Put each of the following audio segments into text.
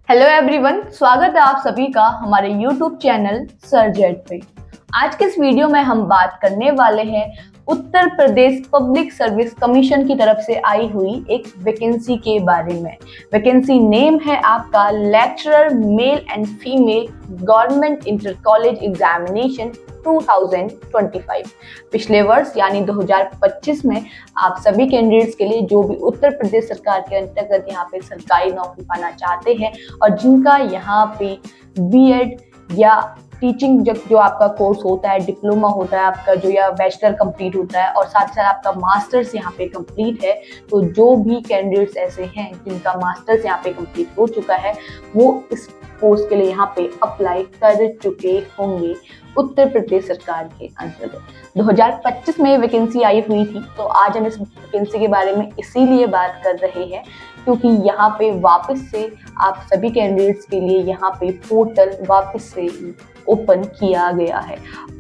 Hello everyone, स्वागत है आप सभी का हमारे यूट्यूब चैनल सर्जेट पे। आज के इस वीडियो में हम बात करने वाले हैं Uttar Pradesh public service commission की तरफ से आई हुई एक वैकेंसी के बारे में। वैकेंसी नेम है आपका lecturer male and female government inter college examination 2025। पिछले वर्ष यानी 2025 में आप सभी कैंडिडेट्स के लिए जो भी उत्तर प्रदेश सरकार के अंतर्गत यहाँ पे सरकारी नौकरी पाना चाहते हैं और जिनका यहाँ पे बीएड या टीचिंग जो आपका कोर्स होता है, डिप्लोमा होता है आपका जो, या बैचलर कंप्लीट होता है और साथ साथ आपका मास्टर्स यहाँ पे कंप्लीट है, तो जो भी कैंडिडेट्स ऐसे हैं जिनका मास्टर्स यहाँ पे कंप्लीट हो चुका है वो इस पोस्ट के लिए यहाँ पे अप्लाई कर चुके होंगे उत्तर प्रदेश सरकार के अंतर्गत। 2025 में वैकेंसी आई हुई थी, तो आज हम इस वैकेंसी के बारे में इसीलिए बात कर रहे हैं क्योंकि यहाँ पे वापस से आप सभी कैंडिडेट्स के लिए यहाँ पे पोर्टल वापस से ओपन किया गया है।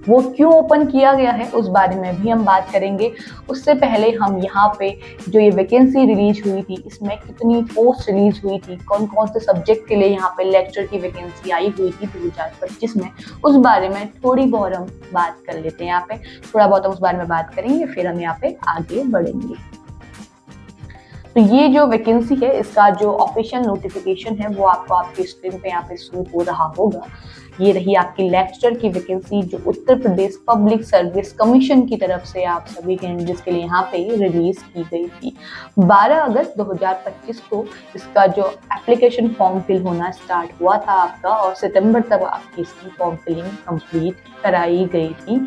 वो क्यों ओपन किया गया है उस बारे में भी हम बात करेंगे। उससे पहले हम यहाँ पे जो ये वैकेंसी रिलीज हुई थी इसमें कितनी पोस्ट रिलीज हुई थी, कौन कौन से सब्जेक्ट के लिए यहाँ पे लेक्चर की वैकेंसी आई हुई थी 2025 में, उस बारे में थोड़ी बहुत हम बात कर लेते हैं। यहाँ पे थोड़ा बहुत हम उस बारे में बात करेंगे, फिर हम यहाँ पे आगे बढ़ेंगे। तो ये जो वैकेंसी है इसका जो ऑफिशियल नोटिफिकेशन है वो आपको आपकी स्क्रीन पे यहाँ पे शो हो रहा होगा। ये रही आपकी लेक्चरर की वैकेंसी जो Uttar Pradesh public service commission की तरफ से आप सभी कैंडिडेट्स के लिए यहाँ पे रिलीज की गई थी। 12 अगस्त 2025 को इसका जो एप्लीकेशन फॉर्म फिल होना स्टार्ट हुआ था आपका और सितंबर तक आपकी इसकी फॉर्म फिलिंग कंप्लीट कराई गई थी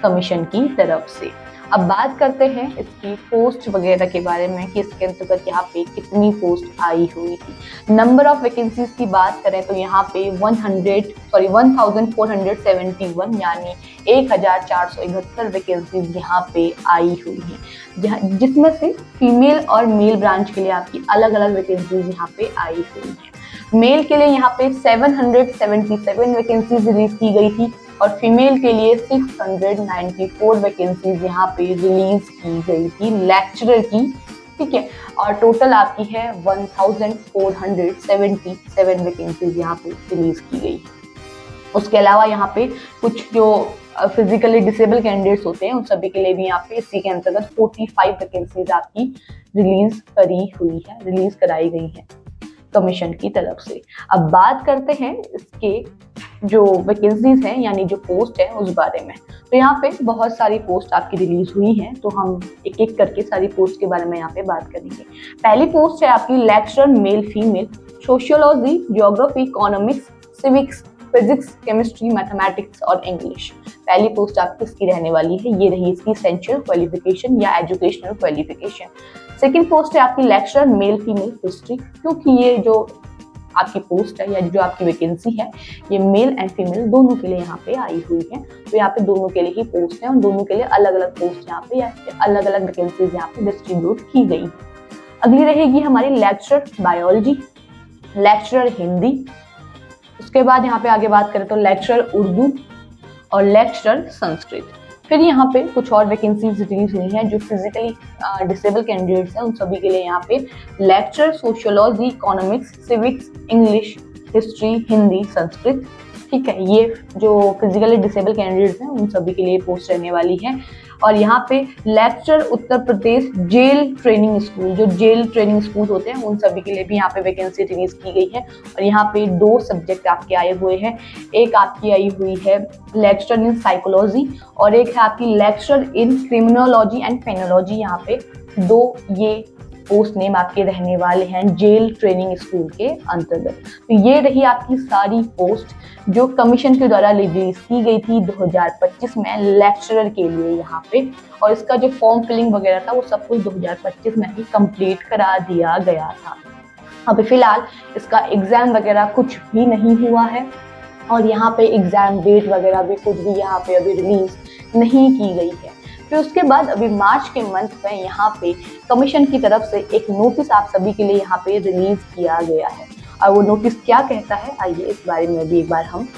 कमीशन की तरफ से। अब बात करते हैं इसकी पोस्ट वगैरह के बारे में कि इसके अंतर्गत यहाँ पे कितनी पोस्ट आई हुई थी। नंबर ऑफ वैकेंसीज की बात करें तो यहाँ पे 1471 यानी 1471 वैकेंसीज यहाँ पे आई हुई है, जिसमें से फीमेल और मेल ब्रांच के लिए आपकी अलग अलग वैकेंसीज यहाँ पे आई हुई है। मेल के लिए यहाँ पे 777 वैकेंसीज रिलीज की गई थी और फीमेल के लिए 694 वैकेंसीज यहाँ पे रिलीज की गई थी लेक्चरर की, ठीक है। और टोटल आपकी है 1477 वैकेंसीज यहाँ पे रिलीज की गई। उसके अलावा यहाँ पे कुछ जो फिजिकली डिसेबल कैंडिडेट्स होते हैं उन सभी के लिए भी यहाँ पे इसी के अंतर्गत 45 वैकेंसीज आपकी रिलीज कराई गई है कमीशन की तरफ से। अब बात करते हैं इसके जो वैकेंसीज हैं यानी जो पोस्ट है उस बारे में। तो यहाँ पे बहुत सारी पोस्ट आपकी रिलीज हुई हैं, तो हम एक एक करके सारी पोस्ट के बारे में यहाँ पे बात करेंगे। पहली पोस्ट है आपकी lecturer male female sociology, geography, economics, civics, physics, chemistry, mathematics और इंग्लिश। पहली पोस्ट आपकी इसकी रहने वाली है। ये रही इसकी एसेंशियल क्वालिफिकेशन या एजुकेशनल क्वालिफिकेशन। सेकेंड पोस्ट है आपकी लेक्चरर मेल फीमेल हिस्ट्री, क्योंकि ये जो आपकी पोस्ट है या जो आपकी वैकेंसी है ये मेल एंड फीमेल दोनों के लिए यहाँ पे आई हुई है, तो यहाँ पे दोनों के लिए ही पोस्ट है और दोनों के लिए अलग अलग पोस्ट यहाँ पे या अलग अलग वैकेंसीज यहाँ पे डिस्ट्रीब्यूट की गई। अगली रहेगी हमारी लेक्चरर बायोलॉजी, लेक्चरर हिंदी। उसके बाद यहाँ पे आगे बात करें तो लेक्चरर उर्दू और लेक्चरर संस्कृत। फिर यहाँ पे कुछ और वैकेंसीज रिलीज हुई हैं जो फिजिकली डिसेबल कैंडिडेट्स हैं उन सभी के लिए यहाँ पे lecturer sociology, economics, civics, English, history, Hindi, Sanskrit, ठीक है। ये जो फिजिकली डिसेबल कैंडिडेट्स हैं उन सभी के लिए पोस्ट रहने वाली है। और यहाँ पे lecturer Uttar Pradesh jail training school, जो जेल ट्रेनिंग स्कूल होते हैं उन सभी के लिए भी यहाँ पे वैकेंसी रिलीज की गई है और यहाँ पे 2 सब्जेक्ट आपके आए हुए हैं। एक आपकी आई हुई है लेक्चरर इन साइकोलॉजी और एक है आपकी लेक्चरर इन क्रिमिनोलॉजी एंड पेनोलॉजी। यहाँ पे 2 ये पोस्ट नेम आपके रहने वाले हैं जेल ट्रेनिंग स्कूल के अंतर्गत। तो ये रही आपकी सारी पोस्ट जो कमीशन के द्वारा रिलीज की गई थी 2025 में लेक्चरर के लिए यहाँ पे, और इसका जो फॉर्म फिलिंग वगैरह था वो सब कुछ 2025 में ही कंप्लीट करा दिया गया था। अभी फिलहाल इसका एग्जाम वगैरह कुछ भी नहीं हुआ है और यहाँ पे एग्जाम डेट वगैरह भी कुछ भी यहाँ पे अभी रिलीज नहीं की गई है। फिर उसके बाद अभी मार्च के मंथ में यहाँ पे कमीशन की तरफ से एक नोटिस आप सभी के लिए यहाँ पे रिलीज किया गया है और वो नोटिस क्या कहता है आइए इस बारे में भी एक बार हम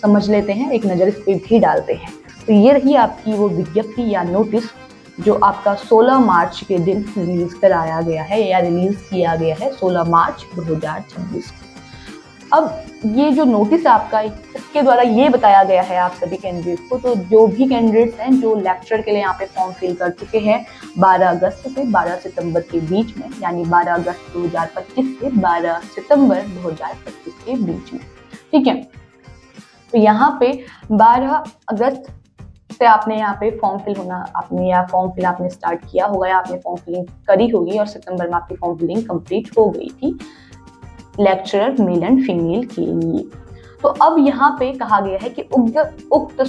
समझ लेते हैं, एक नज़र इस पर भी डालते हैं। तो ये रही आपकी वो विज्ञप्ति या नोटिस जो आपका 16 मार्च के दिन रिलीज कराया गया है या रिलीज किया गया है 16 मार्च 2026 को। अब ये जो नोटिस है आपका, इसके द्वारा ये बताया गया है आप सभी कैंडिडेट को, तो जो भी कैंडिडेट्स हैं जो लेक्चर के लिए यहाँ पे फॉर्म फिल कर चुके हैं 12 अगस्त से 12 सितंबर के बीच में, यानी 12 अगस्त 2025 से 12 सितंबर 2025 के बीच में, ठीक है। तो यहाँ पे 12 अगस्त से आपने यहाँ पे फॉर्म फिल होना, आपने या फॉर्म फिल आपने स्टार्ट किया होगा या आपने फॉर्म फिलिंग करी होगी और सितंबर में आपकी फॉर्म फिलिंग कंप्लीट हो गई थी लेक्चरर मेल एंड फीमेल के लिए। तो अब यहाँ पे कहा गया है कि उक्त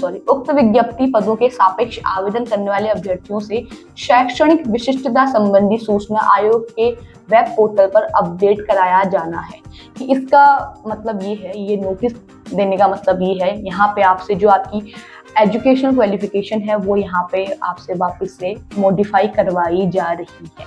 विज्ञप्ति पदों के सापेक्ष आवेदन करने वाले अभ्यर्थियों से शैक्षणिक विशिष्टता संबंधी सूचना आयोग के वेब पोर्टल पर अपडेट कराया जाना है। कि इसका मतलब ये है, ये नोटिस देने का मतलब ये है, यहाँ पे आपसे जो आपकी एजुकेशनल क्वालिफिकेशन है वो यहाँ पे आपसे वापस से मॉडिफाई करवाई जा रही है,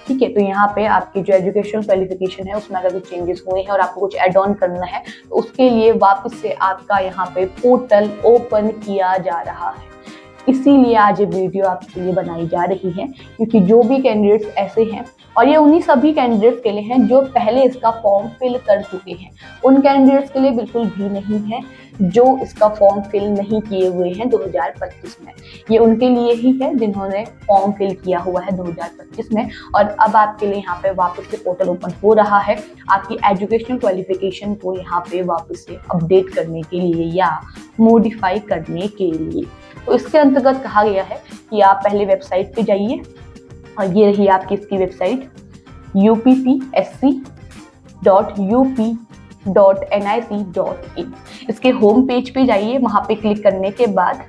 ठीक है। तो यहाँ पे आपकी जो एजुकेशनल क्वालिफिकेशन है उसमें अगर कुछ चेंजेस हुए हैं और आपको कुछ एड ऑन करना है तो उसके लिए वापस से आपका यहाँ पे पोर्टल ओपन किया जा रहा है। इसीलिए आज ये वीडियो आपके लिए बनाई जा रही है, क्योंकि जो भी कैंडिडेट्स ऐसे हैं, और ये उन्हीं सभी कैंडिडेट्स के लिए हैं जो पहले इसका फॉर्म फिल कर चुके हैं, उन कैंडिडेट्स के लिए बिल्कुल भी नहीं है जो इसका फॉर्म फिल नहीं किए हुए हैं 2025 में। ये उनके लिए ही है जिन्होंने फॉर्म फिल किया हुआ है 2025 में। और अब आपके लिए यहाँ पे वापस से पोर्टल ओपन हो रहा है आपकी एजुकेशनल क्वालिफिकेशन को यहाँ पे वापस से अपडेट करने के लिए या मॉडिफाई करने के लिए। तो इसके अंतर्गत कहा गया है कि आप पहले वेबसाइट पे जाइए, और ये रही आपकी इसकी वेबसाइट uppsc.up.nic.in। इसके होम पेज पे जाइए, वहाँ पे क्लिक करने के बाद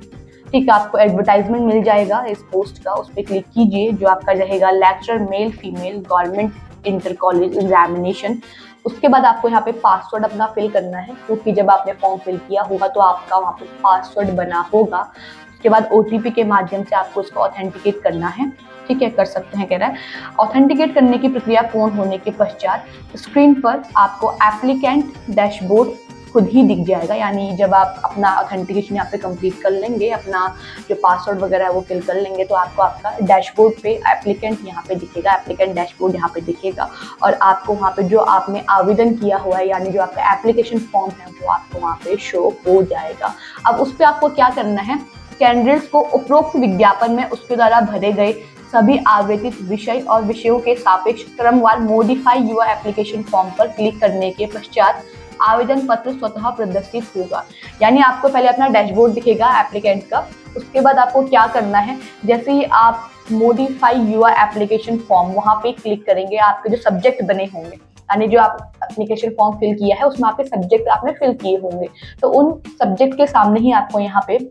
ठीक आपको एडवर्टाइजमेंट मिल जाएगा इस पोस्ट का, उस पर क्लिक कीजिए जो आपका रहेगा lecture male female government inter college examination. उसके बाद आपको यहाँ पे पासवर्ड अपना फिल करना है, क्योंकि जब आपने फॉर्म फिल किया होगा तो आपका वहाँ पे पासवर्ड बना होगा। उसके बाद OTP के माध्यम से आपको इसको ऑथेंटिकेट करना है, ठीक है, कर सकते हैं कह रहा है। ऑथेंटिकेट करने की प्रक्रिया पूर्ण होने के पश्चात स्क्रीन पर आपको एप्लीकेंट डैशबोर्ड खुद ही दिख जाएगा, यानी जब आप अपना ऑथेंटिकेशन यहाँ पे कंप्लीट कर लेंगे, अपना जो पासवर्ड वगैरह है वो फिल कर लेंगे, तो आपको आपका डैशबोर्ड पे एप्लीकेंट यहाँ पे दिखेगा, एप्लीकेंट डैशबोर्ड यहाँ पे दिखेगा, और आपको वहाँ पे जो आपने आवेदन किया हुआ है यानी जो आपका एप्लीकेशन फॉर्म है वो आपको वहाँ पे शो हो जाएगा। अब उस पर आपको क्या करना है, कैंडिडेट्स को उपरोक्त विज्ञापन में उसके द्वारा भरे गए सभी आवेदित विषय और विषयों के सापेक्ष क्रमवार मॉडिफाई योर एप्लीकेशन फॉर्म पर क्लिक करने के पश्चात आवेदन पत्र स्वतः प्रदर्शित होगा। यानी आपको पहले अपना डैशबोर्ड दिखेगा एप्लीकेंट का, उसके बाद आपको क्या करना है, जैसे ही आप मॉडिफाई योर एप्लीकेशन फॉर्म वहाँ पे क्लिक करेंगे, आपके जो सब्जेक्ट बने होंगे, यानी जो आप एप्लीकेशन फॉर्म फिल किया है उसमें आपके सब्जेक्ट आपने फिल किए होंगे, तो उन सब्जेक्ट के सामने ही आपको यहाँ पे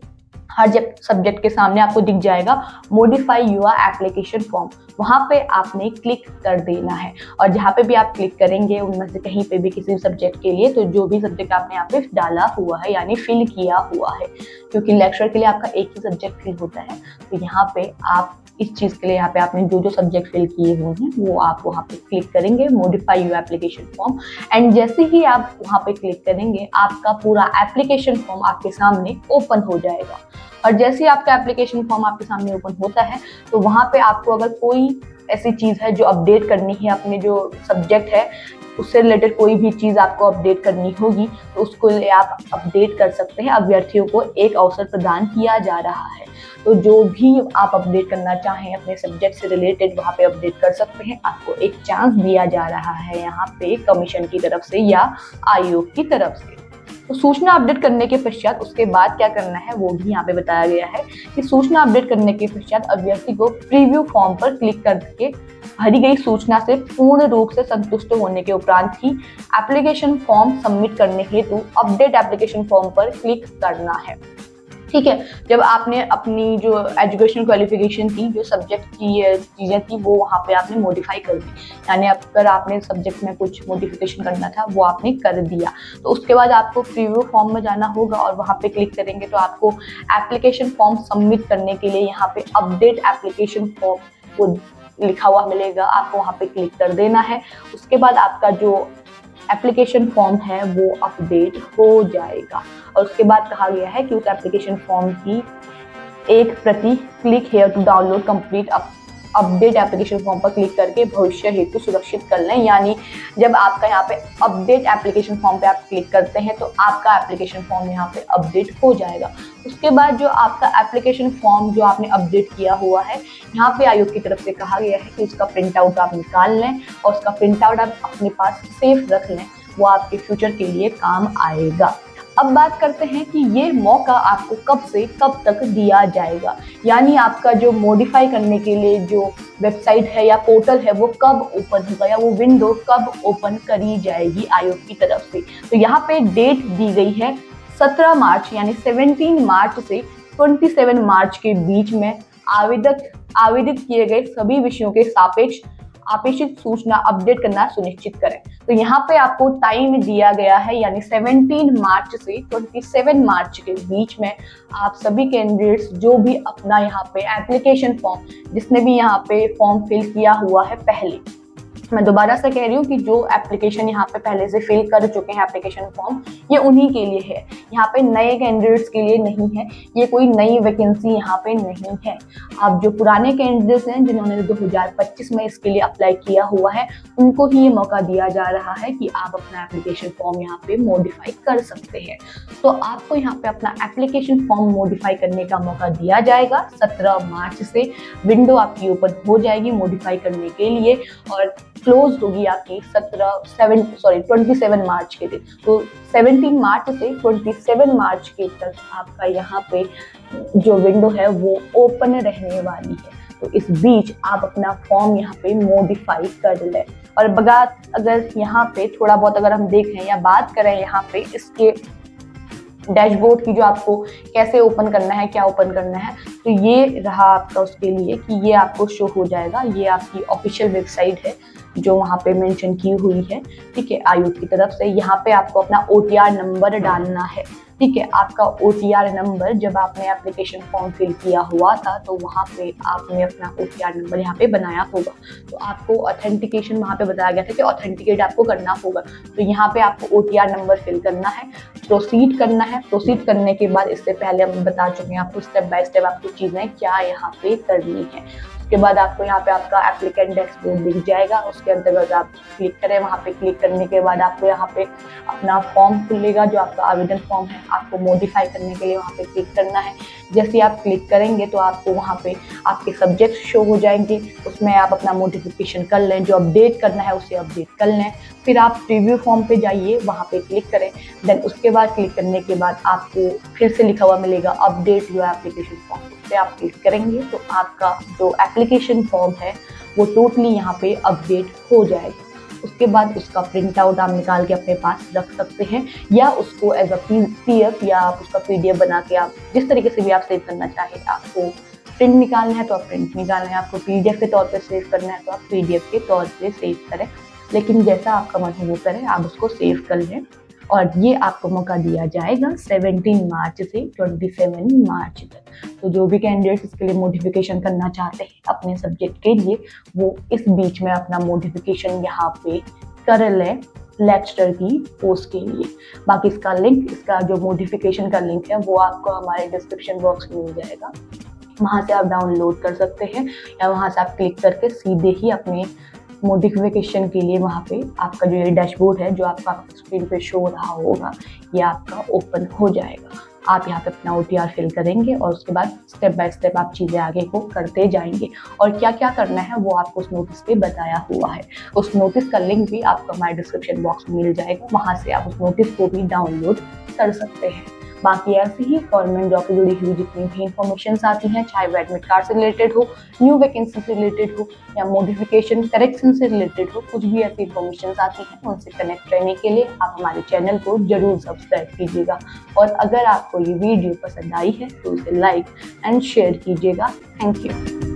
हर सब्जेक्ट के सामने आपको दिख जाएगा मॉडिफाई योर एप्लीकेशन फॉर्म, वहाँ पे आपने क्लिक कर देना है। और जहाँ पे भी आप क्लिक करेंगे उनमें से कहीं पे भी किसी सब्जेक्ट के लिए, तो जो भी सब्जेक्ट आपने यहाँ पे डाला हुआ है यानी फिल किया हुआ है, क्योंकि लेक्चर के लिए आपका एक ही सब्जेक्ट फिल होता है, तो यहाँ पे आप इस चीज़ के लिए यहाँ पे आपने जो जो सब्जेक्ट फिल किए हुए हैं वो आप वहाँ पे क्लिक करेंगे modify your application form. And जैसे ही आप वहाँ पे क्लिक करेंगे आपका पूरा एप्लीकेशन फॉर्म आपके सामने ओपन हो जाएगा। और जैसे ही आपका एप्लीकेशन फॉर्म आपके सामने ओपन होता है तो वहाँ पे आपको अगर कोई ऐसी चीज़ है जो अपडेट करनी है, अपने जो सब्जेक्ट है उससे रिलेटेड कोई भी चीज़ आपको अपडेट करनी होगी तो उसको लिए आप अपडेट कर सकते हैं। अभ्यर्थियों को एक अवसर प्रदान किया जा रहा है, तो जो भी आप अपडेट करना चाहें अपने सब्जेक्ट से रिलेटेड वहाँ पे अपडेट कर सकते हैं। आपको एक चांस दिया जा रहा है यहाँ पे कमीशन की तरफ से या आयोग की तरफ से। तो सूचना अपडेट करने के पश्चात उसके बाद क्या करना है वो भी यहाँ पे बताया गया है कि सूचना अपडेट करने के पश्चात अभ्यर्थी को प्रीव्यू फॉर्म पर क्लिक करके भरी गई सूचना से पूर्ण रूप से संतुष्ट होने के उपरांत ही एप्लीकेशन फॉर्म सबमिट करने हेतु अपडेट एप्लीकेशन फॉर्म पर क्लिक करना है, ठीक है। जब आपने अपनी जो एजुकेशनल क्वालिफिकेशन थी, जो सब्जेक्ट की चीज़ें थी वो वहाँ पे आपने मॉडिफाई कर दी, यानी अगर आपने सब्जेक्ट में कुछ मॉडिफिकेशन करना था वो आपने कर दिया, तो उसके बाद आपको प्रीव्यू फॉर्म में जाना होगा और वहाँ पे क्लिक करेंगे तो आपको एप्लीकेशन फॉर्म सबमिट करने के लिए यहाँ पे अपडेट एप्लीकेशन फॉर्म वो लिखा हुआ मिलेगा, आपको वहाँ पे क्लिक कर देना है। उसके बाद आपका जो एप्लीकेशन फॉर्म है वो अपडेट हो जाएगा। और उसके बाद कहा गया है कि उस एप्लीकेशन फॉर्म की एक प्रति click here to download complete update application form पर क्लिक करके भविष्य हेतु सुरक्षित कर लें। यानी जब आपका यहाँ पे अपडेट एप्लीकेशन फॉर्म पे आप क्लिक करते हैं तो आपका एप्लीकेशन फॉर्म यहाँ पे अपडेट हो जाएगा। उसके बाद जो आपका एप्लीकेशन फॉर्म जो आपने अपडेट किया हुआ है, यहाँ पे आयोग की तरफ से कहा गया है कि उसका प्रिंट आउट आप निकाल लें और उसका प्रिंट आउट आप अपने पास सेफ रख लें, वो आपके फ्यूचर के लिए काम आएगा। अब बात करते हैं कि ये मौका आपको कब से कब तक दिया जाएगा, यानी आपका जो मॉडिफाई करने के लिए जो वेबसाइट है या पोर्टल है वो कब ओपन होगा या वो विंडो कब ओपन करी जाएगी आयोग की तरफ से। तो यहाँ पे डेट दी गई है 17 मार्च यानी 17 मार्च से 27 मार्च के बीच में आवेदित किए गए सभी विषयों के सापेक्ष अपेक्षित सूचना अपडेट करना सुनिश्चित करें। तो यहाँ पे आपको टाइम दिया गया है यानी 17 मार्च से 27 मार्च के बीच में आप सभी कैंडिडेट्स जो भी अपना यहाँ पे एप्लीकेशन फॉर्म जिसने भी यहाँ पे फॉर्म फिल किया हुआ है पहले, मैं दोबारा से कह रही हूँ कि जो एप्लीकेशन यहाँ पे पहले से फिल कर चुके हैं एप्लीकेशन फॉर्म, ये उन्हीं के लिए है, यहाँ पे नए कैंडिडेट्स के लिए नहीं है, ये कोई नई वैकेंसी यहाँ पे नहीं है। आप जो पुराने कैंडिडेट्स हैं जिन्होंने 2025 में इसके लिए अप्लाई किया हुआ है, उनको ही ये मौका दिया जा रहा है कि आप अपना एप्लीकेशन फॉर्म यहाँ पे मॉडिफाई कर सकते हैं। तो आपको यहाँ पे अपना एप्लीकेशन फॉर्म मॉडिफाई करने का मौका दिया जाएगा। 17 मार्च से विंडो आपकी ओपन हो जाएगी मॉडिफाई करने के लिए और क्लोज होगी आपकी 27 मार्च के दिन। तो 17 मार्च से 27 मार्च के तक आपका यहाँ पे जो विंडो है वो ओपन रहने वाली है। तो इस बीच आप अपना फॉर्म यहाँ पे मॉडिफाई कर लें। और अगर यहाँ पे थोड़ा बहुत अगर हम देखें या बात करें यहाँ पे इसके डैशबोर्ड की जो आपको कैसे ओपन करना है, क्या ओपन करना है, तो ये रहा आपका उसके लिए कि ये आपको शो हो जाएगा। ये आपकी ऑफिशियल वेबसाइट है जो वहाँ पे मेंशन की हुई है, ठीक है, आयोग की तरफ से। यहाँ पे आपको अपना OTR नंबर डालना है, ठीक है। आपका OTR नंबर जब आपने एप्लीकेशन फॉर्म फिल किया हुआ था तो वहाँ पे आपने अपना OTR नंबर यहाँ पे बनाया होगा। तो आपको ऑथेंटिकेशन वहाँ पे बताया गया था कि ऑथेंटिकेट आपको करना होगा। तो यहाँ पे आपको OTR नंबर फिल करना है, प्रोसीड करना है। प्रोसीड करने के बाद इससे पहले हम बता चुके हैं आपको स्टेप बाय स्टेप आपको चीज़ें क्या यहाँ पे करनी है। उसके बाद आपको यहाँ पे आपका एप्लीकेंट डैशबोर्ड दिख जाएगा, उसके अंतर्गत आप क्लिक करें। वहाँ पे क्लिक करने के बाद आपको यहाँ पे अपना फॉर्म खुलेगा जो आपका आवेदन फॉर्म है, आपको मॉडिफाई करने के लिए वहाँ पे क्लिक करना है। जैसे आप क्लिक करेंगे तो आपको वहाँ पे आपके सब्जेक्ट शो हो जाएंगे, उसमें आप अपना मॉडिफिकेशन कर लें, जो अपडेट करना है उसे अपडेट कर लें। फिर आप प्रीव्यू फॉर्म पे जाइए, वहाँ पे क्लिक करें। देन उसके बाद क्लिक करने के बाद आपको फिर से लिखा हुआ मिलेगा अपडेट योर एप्लीकेशन फॉर्म, उस पर आप क्लिक करेंगे तो आपका जो एप्लीकेशन फॉर्म है वो टोटली यहाँ पे अपडेट हो जाएगा। उसके बाद उसका प्रिंट आउट आप निकाल के अपने पास रख सकते हैं या उसको एज अ PDF या आप उसका PDF बना के आप जिस तरीके से भी आप सेव करना चाहें। आपको प्रिंट निकालना है तो आप प्रिंट निकालना है, आपको PDF के तौर पे सेव करना है तो आप PDF के तौर पे सेव करें, लेकिन जैसा आपका मन हो वो करें, आप उसको सेव कर लें। और ये आपको मौका दिया जाएगा 17 मार्च से 27 मार्च तक। तो जो भी कैंडिडेट्स इसके लिए मॉडिफिकेशन करना चाहते हैं अपने सब्जेक्ट के लिए, वो इस बीच में अपना मॉडिफिकेशन यहाँ पे कर लें लेक्चरर की पोस्ट के लिए। बाकी इसका लिंक, इसका जो मॉडिफिकेशन का लिंक है वो आपको हमारे डिस्क्रिप्शन बॉक्स में मिल जाएगा, वहाँ से आप डाउनलोड कर सकते हैं या वहाँ से आप क्लिक करके सीधे ही अपने मॉडिफिकेशन के लिए वहाँ पे आपका जो ये डैशबोर्ड है जो आपका स्क्रीन पे शो रहा होगा ये आपका ओपन हो जाएगा। आप यहाँ पे अपना OTR फिल करेंगे और उसके बाद स्टेप बाय स्टेप आप चीज़ें आगे को करते जाएंगे। और क्या क्या करना है वो आपको उस नोटिस पे बताया हुआ है। उस नोटिस का लिंक भी आपको हमारे डिस्क्रिप्शन बॉक्स में मिल जाएगा, वहाँ से आप उस नोटिस को भी डाउनलोड कर सकते हैं। बाकी ऐसे ही गवर्नमेंट जॉब से जुड़ी हुई जितनी भी इन्फॉर्मेशन आती हैं, चाहे वो एडमिट कार्ड से रिलेटेड हो, न्यू वैकेंसी से रिलेटेड हो या मॉडिफिकेशन करेक्शन से रिलेटेड हो, कुछ भी ऐसी इन्फॉर्मेशन आती हैं उनसे कनेक्ट रहने के लिए आप हमारे चैनल को जरूर सब्सक्राइब कीजिएगा। और अगर आपको ये वीडियो पसंद आई है तो इसे लाइक एंड शेयर कीजिएगा। Thank you.